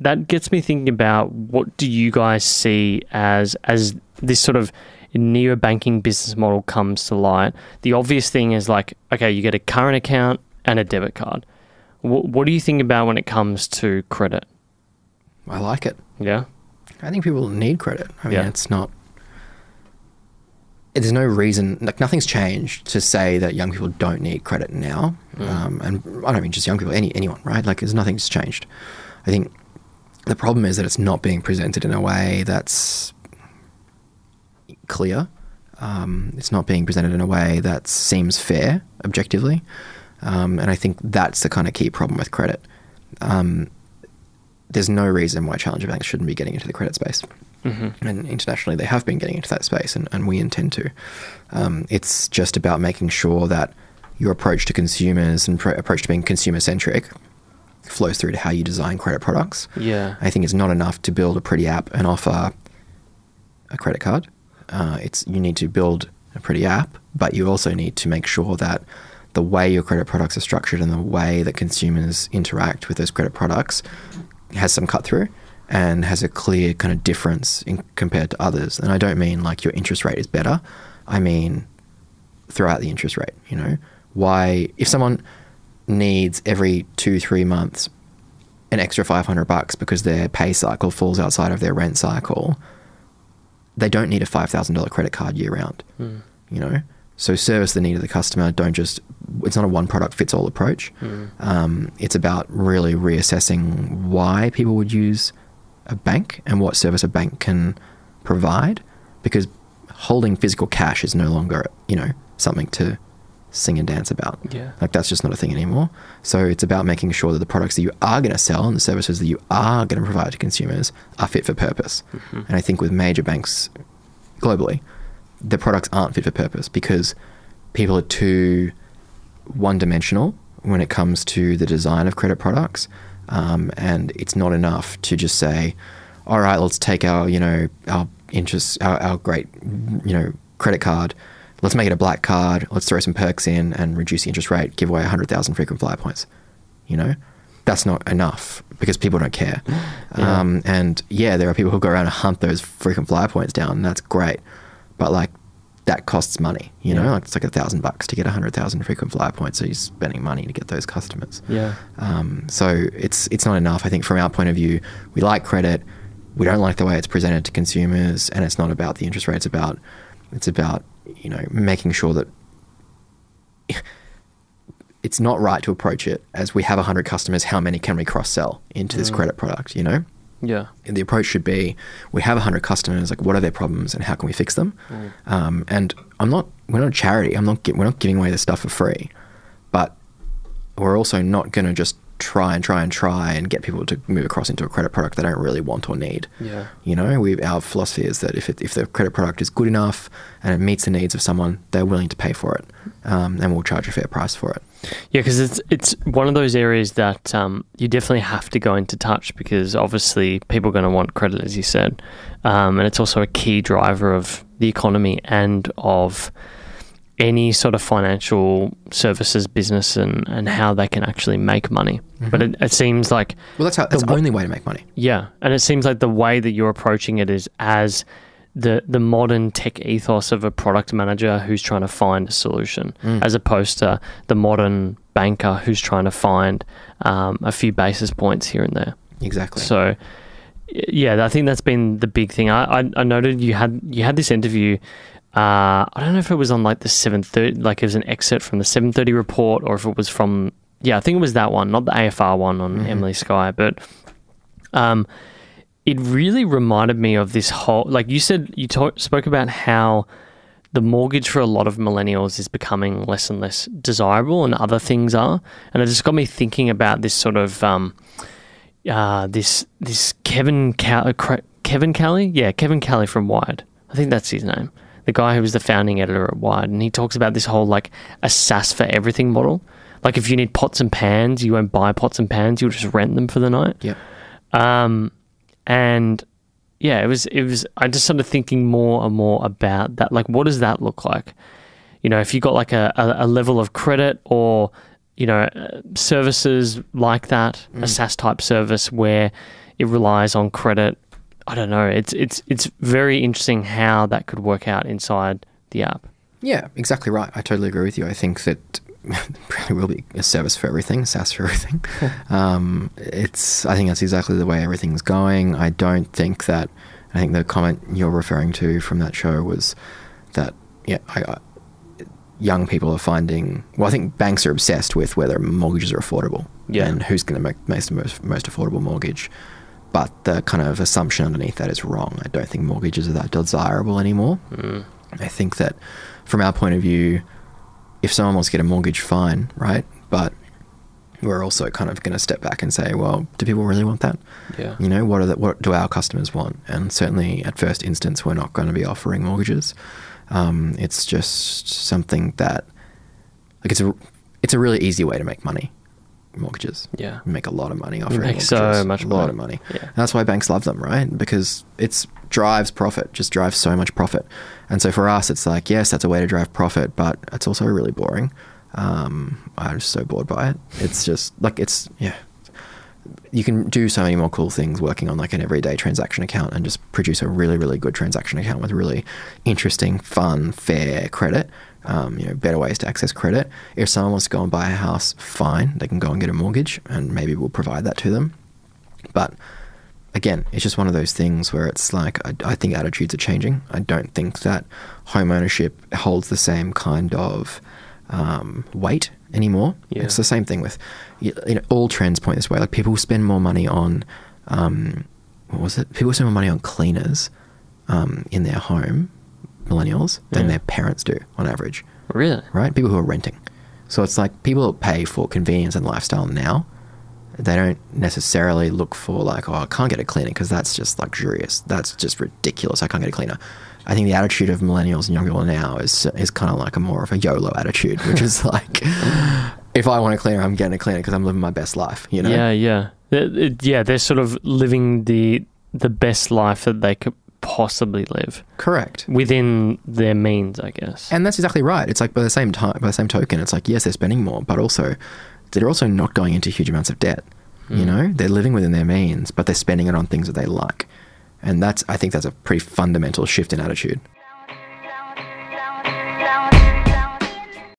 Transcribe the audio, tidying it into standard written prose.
that gets me thinking about, what do you guys see as this sort of neobanking business model comes to light? The obvious thing is like, okay, you get a current account and a debit card. What do you think about when it comes to credit? I like it. Yeah. I think people need credit. I mean, it's not... There's no reason... Like, nothing's changed to say that young people don't need credit now. And I don't mean just young people, anyone, right? Like, there's nothing's changed. I think the problem is that it's not being presented in a way that's clear. It's not being presented in a way that seems fair, objectively. And I think that's the kind of key problem with credit. There's no reason why challenger banks shouldn't be getting into the credit space. And internationally, they have been getting into that space, and we intend to. It's just about making sure that your approach to consumers and approach to being consumer-centric flows through to how you design credit products. Yeah. I think it's not enough to build a pretty app and offer a credit card. You need to build a pretty app, but you also need to make sure that the way your credit products are structured and the way that consumers interact with those credit products has some cut through and has a clear kind of difference compared to others. And I don't mean like your interest rate is better. I mean throughout the interest rate, you know. Why, if someone needs every 2-3 months an extra $500 because their pay cycle falls outside of their rent cycle, they don't need a $5,000 credit card year round, you know? So service the need of the customer. It's not a one product fits all approach. It's about really reassessing why people would use a bank and what service a bank can provide, because holding physical cash is no longer, you know, something to sing and dance about. Yeah. Like, that's just not a thing anymore. So it's about making sure that the products that you are going to sell and the services that you are going to provide to consumers are fit for purpose. And I think with major banks globally, the products aren't fit for purpose because people are too one-dimensional when it comes to the design of credit products. And it's not enough to just say, all right, let's take our, you know, our interest, our great, you know, credit card, let's make it a black card, let's throw some perks in and reduce the interest rate, give away 100,000 frequent flyer points. You know, that's not enough because people don't care. And yeah, there are people who go around and hunt those frequent flyer points down, and that's great. But like, that costs money, you know, like it's like $1,000 to get 100,000 frequent flyer points. So you're spending money to get those customers. So it's not enough. I think from our point of view, we like credit. We don't like the way it's presented to consumers, and it's not about the interest rate. It's about, you know, making sure that it's not right to approach it as we have 100 customers, how many can we cross-sell into this credit product, you know? Yeah. And the approach should be, we have 100 customers, like, what are their problems and how can we fix them? And we're not a charity. We're not giving away this stuff for free, but we're also not going to just try and get people to move across into a credit product they don't really want or need. Yeah. You know, our philosophy is that if the credit product is good enough and it meets the needs of someone, they're willing to pay for it, and we'll charge a fair price for it. Yeah, because it's one of those areas that you definitely have to go into touch, because obviously people are going to want credit, as you said, and it's also a key driver of the economy and of any sort of financial services business and how they can actually make money. But it seems like... Well, that's the only way to make money. Yeah, and it seems like the way that you're approaching it is as the modern tech ethos of a product manager who's trying to find a solution, as opposed to the modern banker who's trying to find a few basis points here and there. Exactly. So, yeah, I think that's been the big thing. I noted you had this interview. I don't know if it was on like the 7:30, like it was an excerpt from the 7:30 report, or if it was from, I think it was that one, not the AFR one on Emily Skye, but it really reminded me of this whole, like you said, spoke about how the mortgage for a lot of millennials is becoming less and less desirable and other things are. And it just got me thinking about this sort of, this Kevin Kelly? Yeah, Kevin Kelly from Wired. I think that's his name. The guy who was the founding editor at Wired, and he talks about this whole like a SaaS for everything model. Like if you need pots and pans, you won't buy pots and pans, you'll just rent them for the night. Yeah. And yeah, it was, I just started thinking more and more about that. Like, what does that look like? You know, if you got like a level of credit or, you know, services like that, a SaaS type service where it relies on credit. I don't know. It's very interesting how that could work out inside the app. Yeah, exactly right. I totally agree with you. I think that really will be a service for everything, SaaS for everything. I think that's exactly the way everything's going. I think the comment you're referring to from that show was that, young people are finding, I think banks are obsessed with whether mortgages are affordable and who's going to make most affordable mortgage. But the kind of assumption underneath that is wrong. I don't think mortgages are that desirable anymore. I think that from our point of view, if someone wants to get a mortgage, fine, right? But we're also kind of going to step back and say, well, do people really want that? Yeah. You know, what do our customers want? And certainly at first instance, we're not going to be offering mortgages. It's just something that, like, it's a really easy way to make money. Mortgages. Yeah. You make a lot of money offering mortgages. So much money. A lot of money. Yeah. And that's why banks love them, right? Because it drives profit, just drives so much profit. And so for us, it's like, yes, that's a way to drive profit, but it's also really boring. I'm just so bored by it. It's just like, you can do so many more cool things working on like an everyday transaction account and just produce a really, really good transaction account with really interesting, fun, fair credit. Better ways to access credit. If someone wants to go and buy a house, fine, they can go and get a mortgage and maybe we'll provide that to them. But again, it's just one of those things where it's like, I think attitudes are changing. I don't think that home ownership holds the same kind of weight anymore. Yeah. It's the same thing with, all trends point this way. Like people spend more money on, People spend more money on cleaners in their home, millennials, than their parents do on average. Really? Right? People who are renting. So it's like people pay for convenience and lifestyle now. They don't necessarily look for like, I can't get a cleaner because that's just luxurious. That's just ridiculous. I can't get a cleaner. I think the attitude of millennials and young people now is kind of like more of a YOLO attitude, which is like, if I want a cleaner, I'm getting a cleaner because I'm living my best life, you know? Yeah. They're sort of living the best life that they could possibly live. Correct. Within their means, I guess. And that's exactly right. It's like by the same token, it's like, yes, they're spending more, but also they're also not going into huge amounts of debt. You know, they're living within their means, but they're spending it on things that they like. And I think that's a pretty fundamental shift in attitude.